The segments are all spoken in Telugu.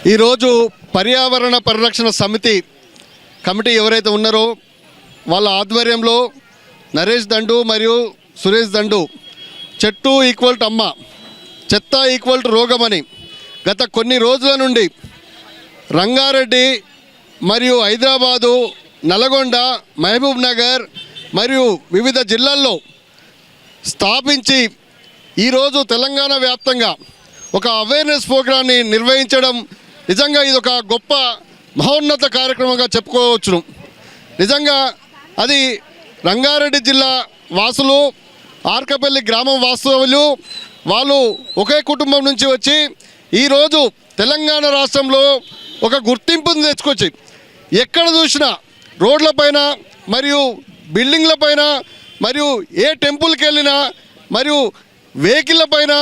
ఈరోజు పర్యావరణ పరిరక్షణ సమితి కమిటీ ఎవరైతే ఉన్నారో వాళ్ళ ఆధ్వర్యంలో నరేష్ దండు మరియు సురేష్ దండు చెట్టు ఈక్వల్ టు అమ్మ, చెత్త ఈక్వల్ టు రోగమని గత కొన్ని రోజుల నుండి రంగారెడ్డి మరియు హైదరాబాదు, నల్గొండ, మహబూబ్ నగర్ మరియు వివిధ జిల్లాల్లో స్థాపించి ఈరోజు తెలంగాణ వ్యాప్తంగా ఒక అవేర్నెస్ ప్రోగ్రాన్ని నిర్వహించడం నిజంగా ఇది ఒక గొప్ప మహోన్నత కార్యక్రమంగా చెప్పుకోవచ్చును. నిజంగా అది రంగారెడ్డి జిల్లా వాసులు, ఆర్కపల్లి గ్రామం వాస్తవులు వాళ్ళు ఒకే కుటుంబం నుంచి వచ్చి ఈరోజు తెలంగాణ రాష్ట్రంలో ఒక గుర్తింపును తెచ్చుకొచ్చి ఎక్కడ చూసినా రోడ్లపైన మరియు బిల్డింగ్లపైన మరియు ఏ టెంపుల్కి వెళ్ళినా మరియు వెహికల్ల పైన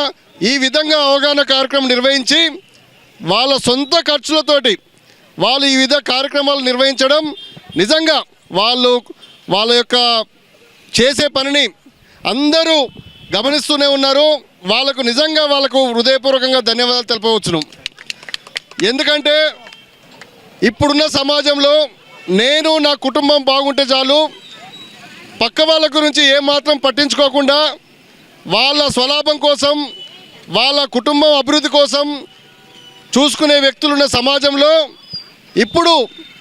ఈ విధంగా అవగాహన కార్యక్రమం నిర్వహించి వాళ్ళ సొంత ఖర్చులతోటి వాళ్ళు ఈ విధ కార్యక్రమాలు నిర్వహించడం నిజంగా వాళ్ళ యొక్క చేసే పనిని అందరూ గమనిస్తూనే ఉన్నారు. వాళ్ళకు హృదయపూర్వకంగా ధన్యవాదాలు తెలపవచ్చును. ఎందుకంటే ఇప్పుడున్న సమాజంలో నేను నా కుటుంబం బాగుంటే చాలు, పక్క వాళ్ళ గురించి ఏమాత్రం పట్టించుకోకుండా వాళ్ళ స్వలాభం కోసం, వాళ్ళ కుటుంబం అభివృద్ధి కోసం చూసుకునే వ్యక్తులున్న సమాజంలో ఇప్పుడు